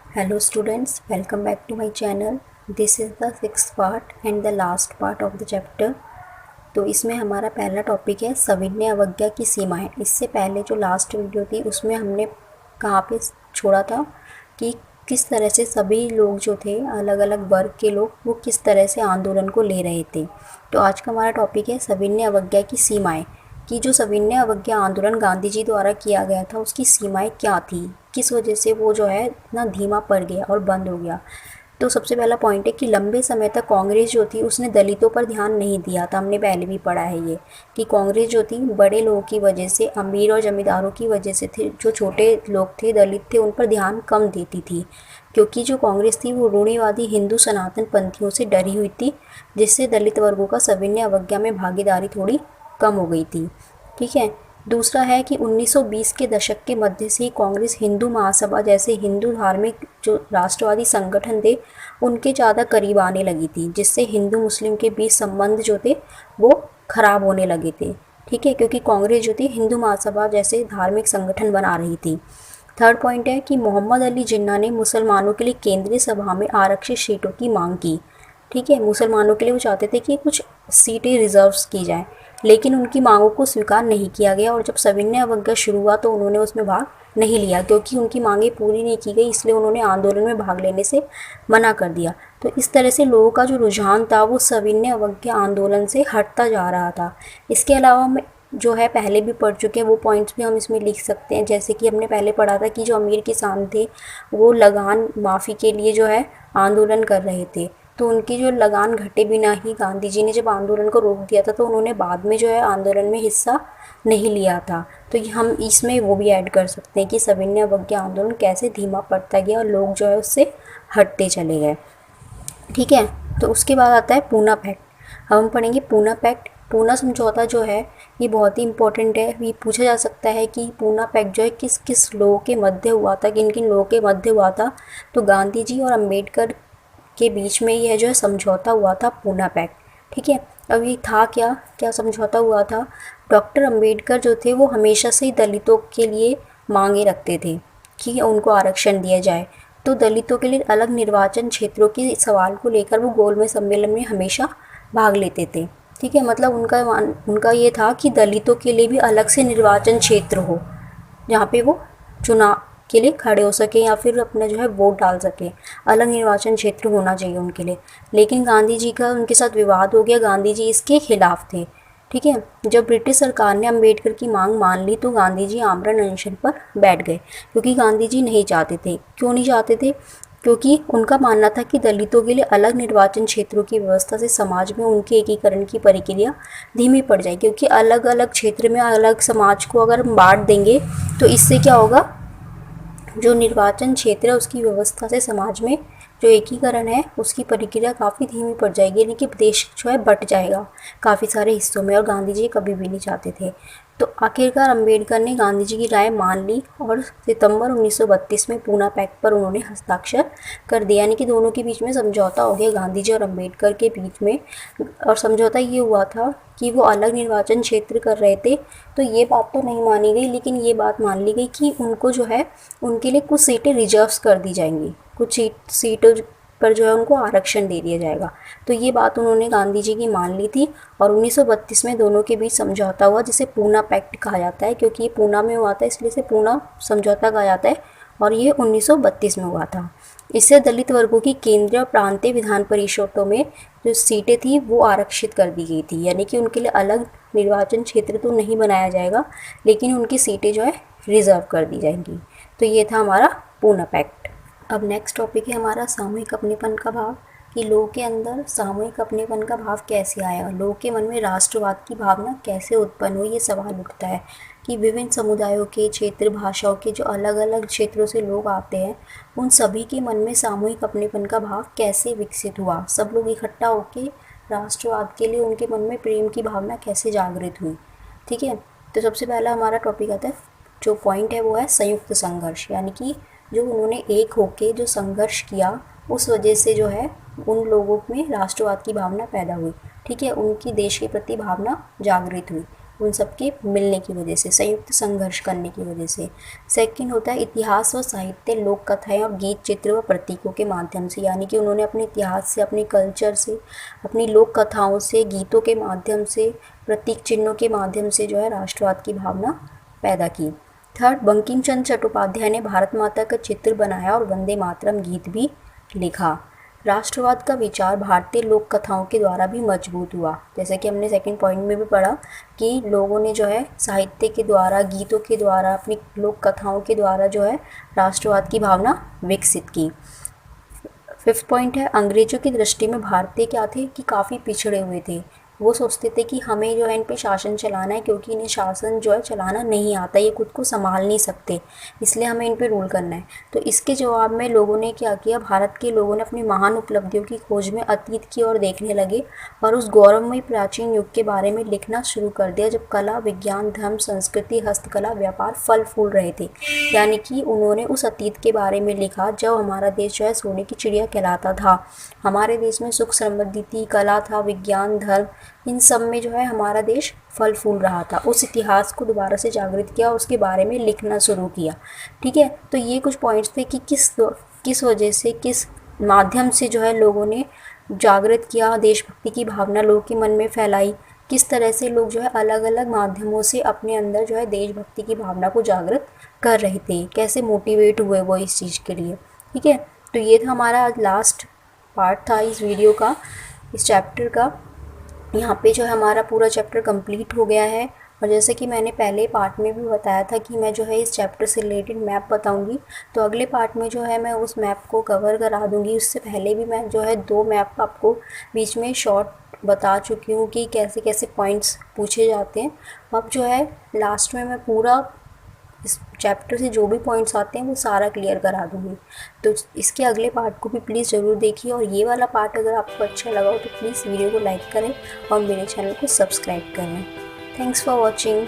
Hello students, welcome back to my channel. This is the sixth part and the last part of the chapter. तो इसमें हमारा पहला topic है सविनय अवज्ञा की सीमाएं। इससे पहले जो लास्ट वीडियो थी उसमें हमने कहाँ पे छोड़ा था कि किस तरह से सभी लोग जो थे, अलग अलग वर्ग के लोग, वो किस तरह से आंदोलन को ले रहे थे। तो आज का हमारा टॉपिक है सविनय अवज्ञा की सीमाएं, कि जो सविनय अवज्ञा आंदोलन गांधी जी द्वारा किया गया था उसकी सीमाएं क्या थी, किस वजह से वो जो है इतना धीमा पड़ गया और बंद हो गया। तो सबसे पहला पॉइंट है कि लंबे समय तक कांग्रेस जो थी उसने दलितों पर ध्यान नहीं दिया था। हमने पहले भी पढ़ा है ये कि कांग्रेस जो थी बड़े लोगों की वजह से, अमीर और जमींदारों की वजह से थे, जो छोटे लोग थे, दलित थे, उन पर ध्यान कम देती थी, क्योंकि जो कांग्रेस थी वो रूढ़िवादी हिंदू सनातन पंथियों से डरी हुई थी, जिससे दलित वर्गों का सविनय अवज्ञा में भागीदारी थोड़ी कम हो गई थी। ठीक है। दूसरा है कि 1920 के दशक के मध्य से ही कांग्रेस हिंदू महासभा जैसे हिंदू धार्मिक जो राष्ट्रवादी संगठन थे उनके ज़्यादा करीब आने लगी थी, जिससे हिंदू मुस्लिम के बीच संबंध जो थे वो खराब होने लगे थे। ठीक है, क्योंकि कांग्रेस जो थी हिंदू महासभा जैसे धार्मिक संगठन बना रही थी। थर्ड पॉइंट है कि मोहम्मद अली जिन्ना ने मुसलमानों के लिए केंद्रीय सभा में आरक्षित सीटों की मांग की। ठीक है, मुसलमानों के लिए वो चाहते थे कि कुछ सीटें रिजर्व्स की जाएं, लेकिन उनकी मांगों को स्वीकार नहीं किया गया और जब सविनय अवज्ञा शुरू हुआ तो उन्होंने उसमें भाग नहीं लिया, क्योंकि उनकी मांगें पूरी नहीं की गई, इसलिए उन्होंने आंदोलन में भाग लेने से मना कर दिया। तो इस तरह से लोगों का जो रुझान था वो सविनय अवज्ञा आंदोलन से हटता जा रहा था। इसके अलावा हम जो है पहले भी पढ़ चुके हैं, वो पॉइंट्स भी हम इसमें लिख सकते हैं। जैसे कि हमने पहले पढ़ा था कि जो अमीर किसान थे वो लगान माफ़ी के लिए जो है आंदोलन कर रहे थे, तो उनकी जो लगान घटे बिना ही गांधी जी ने जब आंदोलन को रोक दिया था तो उन्होंने बाद में जो है आंदोलन में हिस्सा नहीं लिया था। तो ये हम इसमें वो भी ऐड कर सकते हैं कि सविनय अवज्ञा आंदोलन कैसे धीमा पड़ता गया और लोग जो है उससे हटते चले गए। ठीक है, तो उसके बाद आता है पूना पैक्ट। हम पढ़ेंगे पूना पैक्ट। पूना समझौता जो है ये बहुत ही इंपॉर्टेंट है। ये पूछा जा सकता है कि पूना पैक्ट जो है किस किस लोगों के मध्य हुआ था, किन किन लोगों के मध्य हुआ था। तो गांधी जी और अम्बेडकर के बीच में यह जो है समझौता हुआ था, पूना पैक्ट। ठीक है, अब ये था क्या क्या समझौता हुआ था। डॉक्टर अम्बेडकर जो थे वो हमेशा से ही दलितों के लिए मांगे रखते थे कि उनको आरक्षण दिया जाए। तो दलितों के लिए अलग निर्वाचन क्षेत्रों के सवाल को लेकर वो गोलमेज सम्मेलन में हमेशा भाग लेते थे। ठीक है, मतलब उनका ये था कि दलितों के लिए भी अलग से निर्वाचन क्षेत्र हो, जहाँ पे वो चुनाव के लिए खड़े हो सके या फिर अपना जो है वोट डाल सके। अलग निर्वाचन क्षेत्र होना चाहिए उनके लिए। लेकिन गांधी जी का उनके साथ विवाद हो गया, गांधी जी इसके खिलाफ थे। ठीक है, जब ब्रिटिश सरकार ने अम्बेडकर की मांग मान ली तो गांधी जी आमरण अनशन पर बैठ गए, क्योंकि गांधी जी नहीं चाहते थे। क्यों नहीं चाहते थे? क्योंकि उनका मानना था कि दलितों के लिए अलग निर्वाचन क्षेत्रों की व्यवस्था से समाज में उनके एकीकरण की प्रक्रिया धीमी पड़ जाए, क्योंकि अलग अलग क्षेत्र में अलग समाज को अगर हम बांट देंगे तो इससे क्या होगा, जो निर्वाचन क्षेत्र है उसकी व्यवस्था से समाज में जो एकीकरण है उसकी प्रक्रिया काफ़ी धीमी पड़ जाएगी, यानी कि देश जो है बट जाएगा काफ़ी सारे हिस्सों में, और गांधी जी कभी भी नहीं चाहते थे। तो आखिरकार अम्बेडकर ने गांधी जी की राय मान ली और सितंबर 1932 में पूना पैक्ट पर उन्होंने हस्ताक्षर कर दिया, यानी कि दोनों के बीच में समझौता हो गया, गांधी जी और अम्बेडकर के बीच में। और समझौता ये हुआ था कि वो अलग निर्वाचन क्षेत्र कर रहे थे, तो ये बात तो नहीं मानी गई, लेकिन ये बात मान ली गई कि उनको जो है उनके लिए कुछ सीटें रिजर्व्स कर दी जाएंगी, कुछ सीटों पर जो है उनको आरक्षण दे दिया जाएगा। तो ये बात उन्होंने गांधी जी की मान ली थी और 1932 में दोनों के बीच समझौता हुआ, जिसे पूना पैक्ट कहा जाता है, क्योंकि ये पूना में हुआ था इसलिए इसे पूना समझौता कहा जाता है, और ये 1932 में हुआ था। इससे दलित वर्गों की केंद्रीय और प्रांतीय विधान परिषदों में जो सीटें थी वो आरक्षित कर दी गई थी, यानी कि उनके लिए अलग निर्वाचन क्षेत्र तो नहीं बनाया जाएगा, लेकिन उनकी सीटें जो है रिजर्व कर दी जाएंगी। तो ये था हमारा पूना पैक्ट। अब नेक्स्ट टॉपिक है हमारा सामूहिक अपनेपन का भाव, कि लोगों के अंदर सामूहिक अपनेपन का भाव कैसे आया, लोगों के मन में राष्ट्रवाद की भावना कैसे उत्पन्न हुई। ये सवाल उठता है कि विभिन्न समुदायों के, क्षेत्र, भाषाओं के जो अलग अलग क्षेत्रों से लोग आते हैं उन सभी के मन में सामूहिक अपनेपन का भाव कैसे विकसित हुआ, सब लोग इकट्ठा होकर राष्ट्रवाद के लिए उनके मन में प्रेम की भावना कैसे जागृत हुई। ठीक है, तो सबसे पहला हमारा टॉपिक आता है, जो पॉइंट है वो है संयुक्त संघर्ष, यानी कि जो उन्होंने एक होके जो संघर्ष किया उस वजह से जो है उन लोगों में राष्ट्रवाद की भावना पैदा हुई। ठीक है, उनकी देश के प्रति भावना जागृत हुई। उन सब के मिलने की वजह से, संयुक्त संघर्ष करने की वजह से। सेकंड होता है इतिहास और साहित्य, लोक कथाएं और गीत, चित्र व प्रतीकों के माध्यम से, यानी कि उन्होंने अपने इतिहास से, अपने कल्चर से, अपनी लोक कथाओं से, गीतों के माध्यम से, प्रतीक चिन्हों के माध्यम से जो है राष्ट्रवाद की भावना पैदा की। थर्ड, बंकिम चंद्र चट्टोपाध्याय ने भारत माता का चित्र बनाया और वंदे मातरम गीत भी लिखा। राष्ट्रवाद का विचार भारतीय लोक कथाओं के द्वारा भी मजबूत हुआ, जैसे कि हमने सेकंड पॉइंट में भी पढ़ा कि लोगों ने जो है साहित्य के द्वारा, गीतों के द्वारा, अपनी लोक कथाओं के द्वारा जो है राष्ट्रवाद की भावना विकसित की। फिफ्थ पॉइंट है अंग्रेजों की दृष्टि में भारतीय क्या थे कि काफ़ी पिछड़े हुए थे। वो सोचते थे कि हमें जो है इन पे शासन चलाना है, क्योंकि इन्हें शासन जो है चलाना नहीं आता, ये खुद को संभाल नहीं सकते, इसलिए हमें इन पे रूल करना है। तो इसके जवाब में लोगों ने क्या किया, भारत के लोगों ने अपनी महान उपलब्धियों की खोज में अतीत की ओर देखने लगे और उस गौरवमयी प्राचीन युग के बारे में लिखना शुरू कर दिया, जब कला, विज्ञान, धर्म, संस्कृति, हस्तकला, व्यापार फल फूल रहे थे। यानी कि उन्होंने उस अतीत के बारे में लिखा जब हमारा देश जो है सोने की चिड़िया कहलाता था। हमारे देश में सुख समृद्धि थी, कला था, विज्ञान, धर्म, इन सब में जो है हमारा देश फल फूल रहा था। उस इतिहास को दोबारा से जागृत किया, उसके बारे में लिखना शुरू किया। ठीक है, तो ये कुछ पॉइंट्स थे कि किस वजह से, किस माध्यम से जो है लोगों ने जागृत किया, देशभक्ति की भावना लोगों के मन में फैलाई, किस तरह से लोग जो है अलग अलग माध्यमों से अपने अंदर जो है देशभक्ति की भावना को जागृत कर रहे थे, कैसे मोटिवेट हुए वो इस चीज़ के लिए। ठीक है, तो ये था हमारा आज लास्ट पार्ट था इस वीडियो का, इस चैप्टर का। यहाँ पे जो है हमारा पूरा चैप्टर कंप्लीट हो गया है। और जैसे कि मैंने पहले पार्ट में भी बताया था कि मैं जो है इस चैप्टर से रिलेटेड मैप बताऊंगी, तो अगले पार्ट में जो है मैं उस मैप को कवर करा दूंगी। उससे पहले भी मैं जो है 2 मैप आपको बीच में शॉर्ट बता चुकी हूँ कि कैसे कैसे पॉइंट्स पूछे जाते हैं। अब जो है लास्ट में मैं पूरा इस चैप्टर से जो भी पॉइंट्स आते हैं वो सारा क्लियर करा दूँगी। तो इसके अगले पार्ट को भी प्लीज़ ज़रूर देखिए, और ये वाला पार्ट अगर आपको अच्छा लगा हो तो प्लीज़ वीडियो को लाइक करें और मेरे चैनल को सब्सक्राइब करें। Thanks for watching.